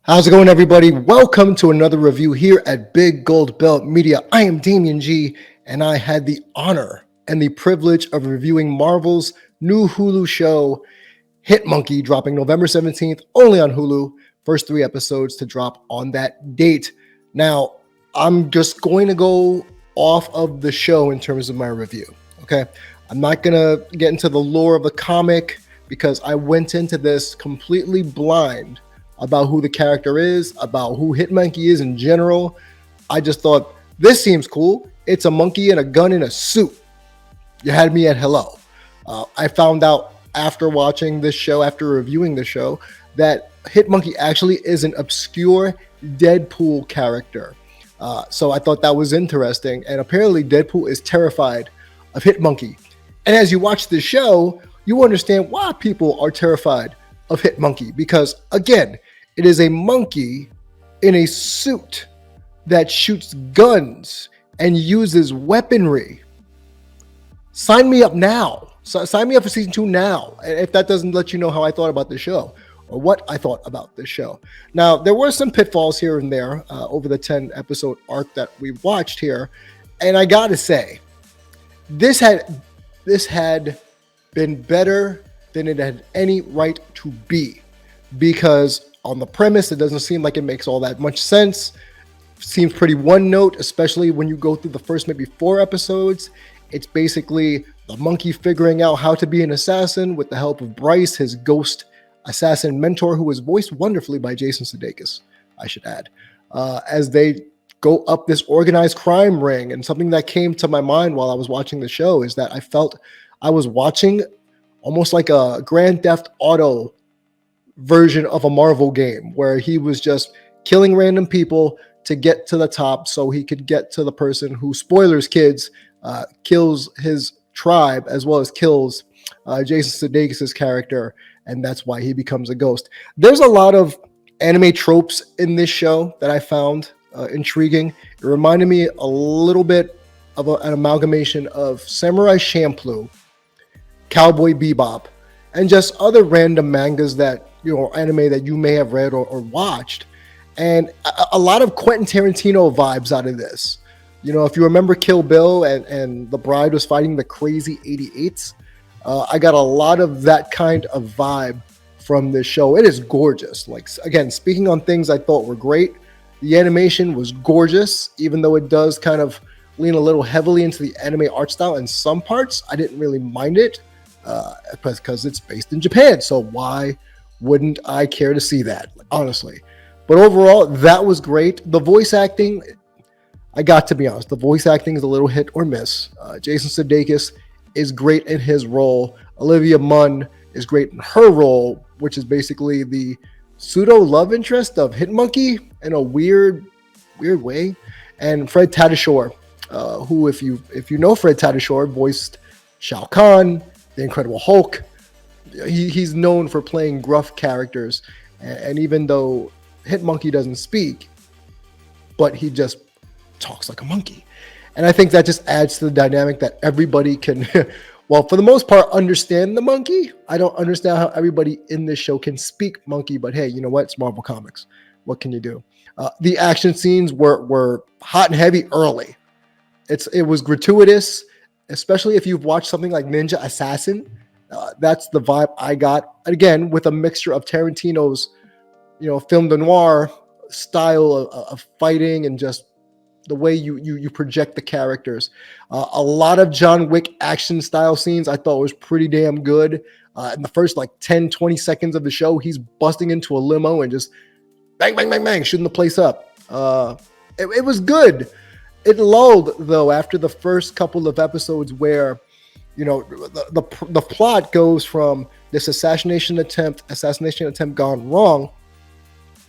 How's it going, everybody? Welcome to another review here at Big Gold Belt Media. I am Damian G, and I had the honor and the privilege of reviewing Marvel's new Hulu show, Hit Monkey, dropping November 17th, only on Hulu. First 3 episodes to drop on that date. Now, I'm just going to go off of the show in terms of my review, okay? I'm not going to get into the lore of the comic because I went into this completely blind about who the character is, about who Hit Monkey is in general. I just thought, this seems cool. It's a monkey and a gun in a suit. You had me at hello. I found out after watching this show, after reviewing the show, that Hit Monkey actually is an obscure Deadpool character. So I thought that was interesting. And apparently Deadpool is terrified of Hit Monkey. And as you watch the show, you understand why people are terrified of Hit Monkey. Because again, it is a monkey in a suit that shoots guns and uses weaponry. Sign me up now. Sign me up for season 2 now. If that doesn't let you know how I thought about the show or what I thought about the show. Now, there were some pitfalls here and there over the 10 episode arc that we watched here. And I got to say, this had been better than it had any right to be, because on the premise, it doesn't seem like it makes all that much sense. Seems pretty one note, especially when you go through the first maybe 4 episodes. It's basically the monkey figuring out how to be an assassin with the help of Bryce, his ghost assassin mentor, who was voiced wonderfully by Jason Sudeikis, I should add, as they go up this organized crime ring. And something that came to my mind while I was watching the show is that I felt I was watching almost like a Grand Theft Auto version of a Marvel game, where he was just killing random people to get to the top so he could get to the person who, spoilers kids, kills his tribe as well as kills Jason Sudeikis' character, and that's why he becomes a ghost. There's a lot of anime tropes in this show that I found intriguing. It reminded me a little bit of an amalgamation of Samurai Champloo, Cowboy Bebop, and just other random mangas that, anime that you may have read or watched. And a lot of Quentin Tarantino vibes out of this. If you remember Kill Bill and the bride was fighting the crazy 88s, I got a lot of that kind of vibe from this show. It is gorgeous. Like, again, speaking on things I thought were great, the animation was gorgeous, even though it does kind of lean a little heavily into the anime art style in some parts. I didn't really mind it because it's based in Japan. So why wouldn't I care to see that, honestly? But overall, that was great. The voice acting, I got to be honest, the voice acting is a little hit or miss. Jason Sudeikis is great in his role. Olivia Munn is great in her role, which is basically the pseudo love interest of Hit Monkey in a weird way. And Fred Tatasciore, who, if you know Fred Tatasciore, voiced Shao Kahn, the Incredible Hulk. He's known for playing gruff characters, and even though Hit Monkey doesn't speak, but he just talks like a monkey. And I think that just adds to the dynamic that everybody can, well, for the most part, understand the monkey. I don't understand how everybody in this show can speak monkey, but hey, you know what? It's Marvel Comics. What can you do? The action scenes were hot and heavy early. It was gratuitous, especially if you've watched something like Ninja Assassin. That's the vibe I got. Again, with a mixture of Tarantino's, film noir style of fighting and just the way you project the characters. A lot of John Wick action style scenes I thought was pretty damn good. In the first 10, 20 seconds of the show, he's busting into a limo and just bang, bang, bang, bang, shooting the place up. It was good. It lulled, though, after the first couple of episodes where, the plot goes from this assassination attempt gone wrong,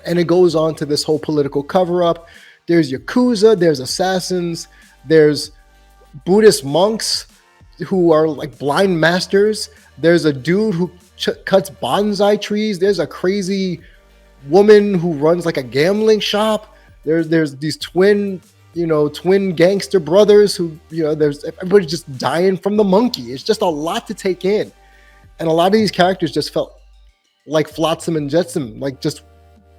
and it goes on to this whole political cover-up. There's Yakuza, there's assassins, there's Buddhist monks who are like blind masters. There's a dude who cuts bonsai trees. There's a crazy woman who runs like a gambling shop. There's these twin gangster brothers who, there's everybody's just dying from the monkey. It's just a lot to take in. And a lot of these characters just felt like flotsam and jetsam, like just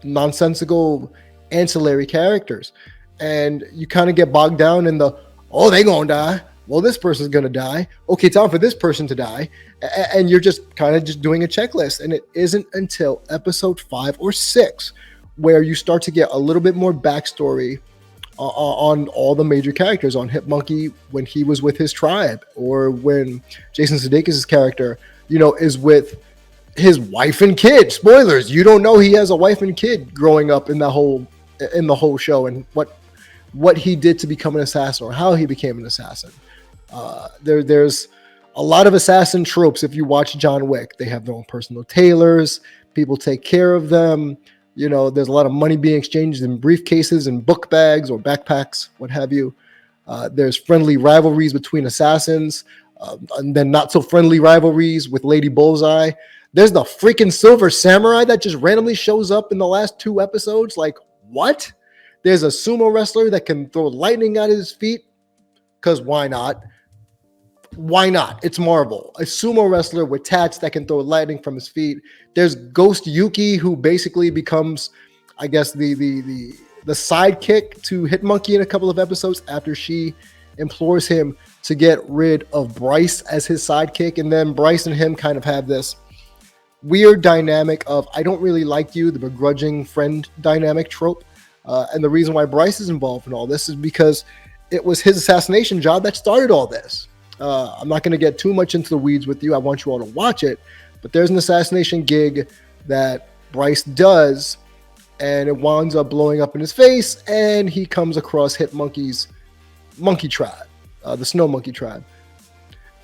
nonsensical ancillary characters. And you kind of get bogged down in the, oh, they gonna die. Well, this person's gonna die. Okay, time for this person to die. And you're just kind of just doing a checklist. And it isn't until episode 5 or 6 where you start to get a little bit more backstory on all the major characters, on Hitmonkey when he was with his tribe, or when Jason Sudeikis' character, is with his wife and kid. Spoilers, you don't know he has a wife and kid growing up in the whole show, and what he did to become an assassin, or how he became an assassin. There's a lot of assassin tropes. If you watch John Wick, they have their own personal tailors. People take care of them. There's a lot of money being exchanged in briefcases and book bags or backpacks, what have you. There's friendly rivalries between assassins, and then not so friendly rivalries with Lady Bullseye. There's the freaking Silver Samurai that just randomly shows up in the last 2 episodes. Like, what? There's a sumo wrestler that can throw lightning at his feet, because why not? Why not? It's Marvel. A sumo wrestler with tats that can throw lightning from his feet. There's Ghost Yuki, who basically becomes, I guess, the sidekick to Hitmonkey in a couple of episodes after she implores him to get rid of Bryce as his sidekick. And then Bryce and him kind of have this weird dynamic of, I don't really like you, the begrudging friend dynamic trope. And the reason why Bryce is involved in all this is because it was his assassination job that started all this. I'm not going to get too much into the weeds with you. I want you all to watch it. But there's an assassination gig that Bryce does, and it winds up blowing up in his face, and he comes across Hitmonkey's monkey tribe, the Snow Monkey tribe.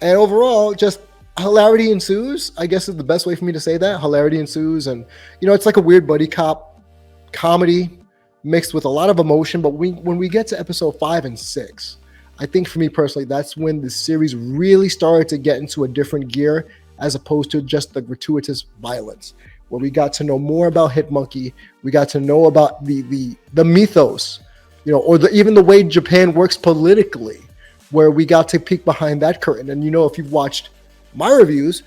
And overall, just hilarity ensues, I guess is the best way for me to say that. Hilarity ensues, and, it's like a weird buddy cop comedy mixed with a lot of emotion. But when we get to episode 5 and 6, I think for me personally, that's when the series really started to get into a different gear, as opposed to just the gratuitous violence, where we got to know more about Hitmonkey. We got to know about the mythos, or even the way Japan works politically, where we got to peek behind that curtain. And, if you've watched my reviews,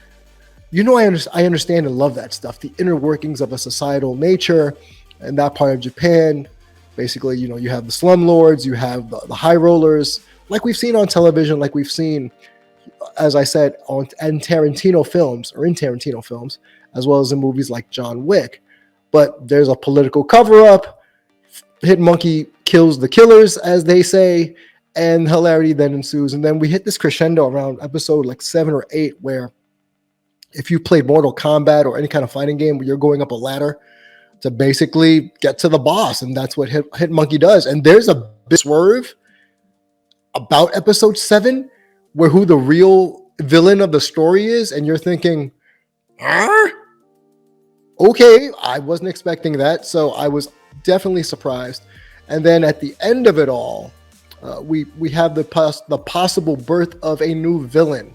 I understand and love that stuff, the inner workings of a societal nature and that part of Japan. Basically, you have the slumlords, you have the high rollers, like we've seen on television, like we've seen, as I said, in Tarantino films, as well as in movies like John Wick. But there's a political cover-up. Hitmonkey kills the killers, as they say, and hilarity then ensues. And then we hit this crescendo around episode like 7 or 8, where if you played Mortal Kombat or any kind of fighting game where you're going up a ladder to basically get to the boss, and that's what Hitmonkey does. And there's a big swerve about episode 7, where who the real villain of the story is, and you're thinking, okay, I wasn't expecting that, so I was definitely surprised. And then at the end of it all, we have the possible birth of a new villain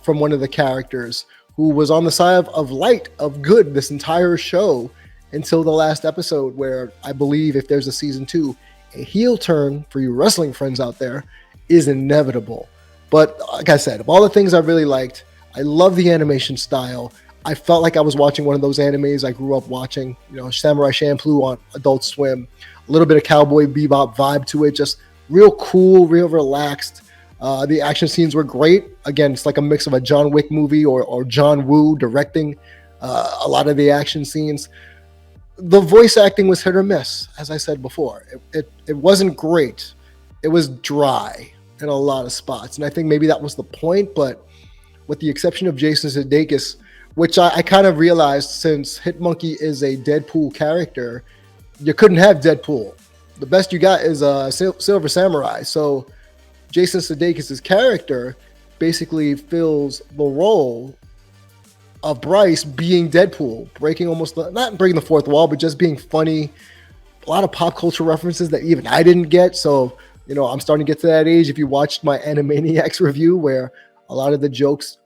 from one of the characters who was on the side of light, of good, this entire show, until the last episode, where I believe if there's a season 2, a heel turn for you wrestling friends out there is inevitable. But like I said, of all the things I really liked, I love the animation style. I felt like I was watching one of those animes I grew up watching, Samurai Champloo on Adult Swim, a little bit of Cowboy Bebop vibe to it, just real cool, real relaxed. The action scenes were great. Again, it's like a mix of a John Wick movie or John Woo directing a lot of the action scenes. The voice acting was hit or miss, as I said before. It wasn't great. It was dry in a lot of spots. And I think maybe that was the point, but with the exception of Jason Sudeikis, which I kind of realized, since Hitmonkey is a Deadpool character, you couldn't have Deadpool. The best you got is a Silver Samurai. So Jason Sudeikis' character basically fills the role of Bryce being Deadpool, not breaking the fourth wall, but just being funny. A lot of pop culture references that even I didn't get. So, I'm starting to get to that age. If you watched my Animaniacs review, where a lot of the jokes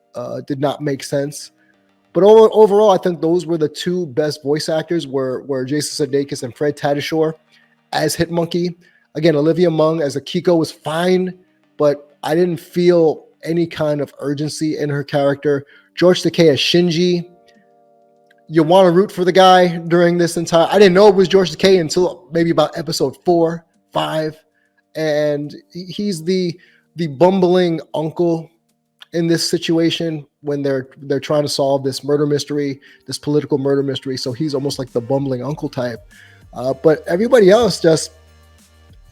did not make sense. But overall, I think those were the 2 best voice actors were Jason Sudeikis and Fred Tatasciore as Hitmonkey. Again, Olivia Munn as Akiko was fine, but I didn't feel any kind of urgency in her character. George Takei as Shinji, you want to root for the guy during this entire. I didn't know it was George Takei until maybe about episode 4, 5, and he's the bumbling uncle in this situation when they're trying to solve this murder mystery, this political murder mystery. So he's almost like the bumbling uncle type. But everybody else just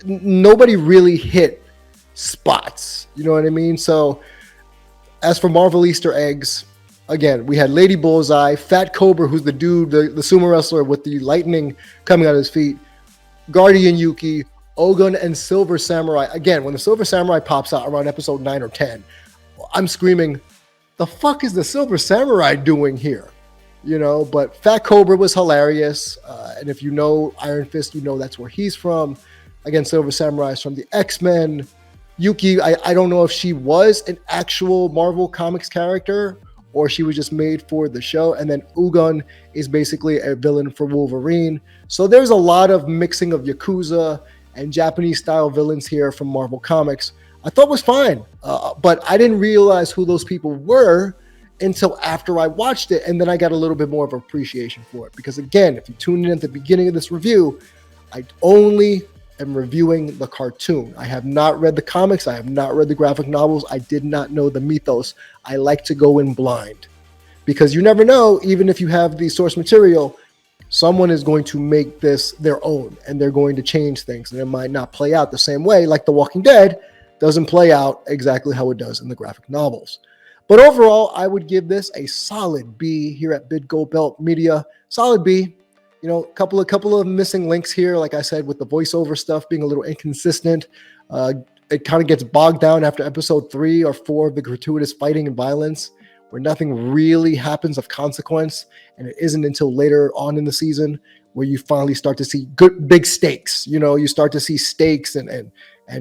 nobody really hit spots. You know what I mean? So as for Marvel Easter eggs, again, we had Lady Bullseye, Fat Cobra, who's the dude, the sumo wrestler with the lightning coming out of his feet, Guardian Yuki, Ogun, and Silver Samurai. Again, when the Silver Samurai pops out around episode 9 or 10, I'm screaming, the fuck is the Silver Samurai doing here? You know, but Fat Cobra was hilarious. And if you know Iron Fist, you know that's where he's from. Again, Silver Samurai is from the X-Men. Yuki, I don't know if she was an actual Marvel Comics character or she was just made for the show. And then Ugun is basically a villain for Wolverine. So there's a lot of mixing of Yakuza and Japanese style villains here from Marvel Comics. I thought was fine, but I didn't realize who those people were until after I watched it. And then I got a little bit more of appreciation for it. Because again, if you tuned in at the beginning of this review, I only am reviewing the cartoon. I have not read the comics. I have not read the graphic novels. I did not know the mythos. I like to go in blind because you never know, even if you have the source material, someone is going to make this their own and they're going to change things and it might not play out the same way. Like The Walking Dead doesn't play out exactly how it does in the graphic novels. But overall, I would give this a solid B here at Big Gold Belt Media. Solid B. You know, couple of missing links here, like I said, with the voiceover stuff being a little inconsistent. It kind of gets bogged down after episode 3 or 4 of the gratuitous fighting and violence, where nothing really happens of consequence, and it isn't until later on in the season where you finally start to see good big stakes. You know, you start to see stakes and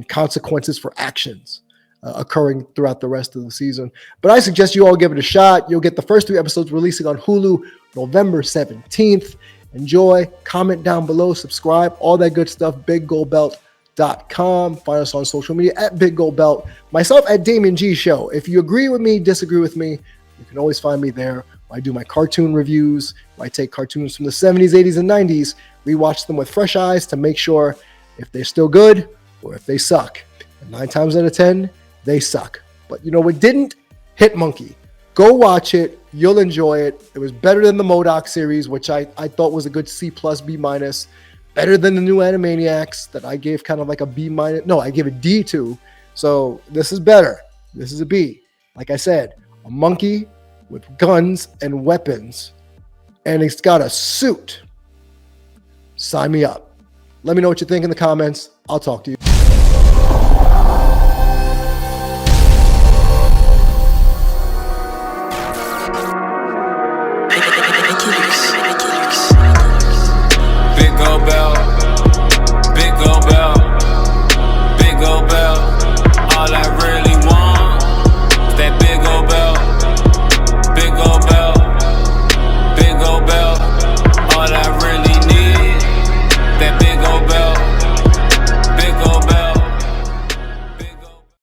consequences for actions occurring throughout the rest of the season. But I suggest you all give it a shot. You'll get the first 3 episodes releasing on Hulu November 17th. Enjoy, comment down below, subscribe, all that good stuff, biggoldbelt.com. Find us on social media at Big Gold Belt. Myself at Damien G Show. If you agree with me, disagree with me, you can always find me there. I do my cartoon reviews. I take cartoons from the 70s, 80s, and 90s, rewatch them with fresh eyes to make sure if they're still good or if they suck. And 9 times out of 10, they suck. But you know what didn't? Hit Monkey. Go watch it. You'll enjoy it. It was better than the MODOK series, which I thought was a good C+, B-. Better than the new Animaniacs that I gave kind of like a B-. No, I gave a D to. So this is better. This is a B. Like I said, a monkey with guns and weapons, and it's got a suit. Sign me up. Let me know what you think in the comments. I'll talk to you.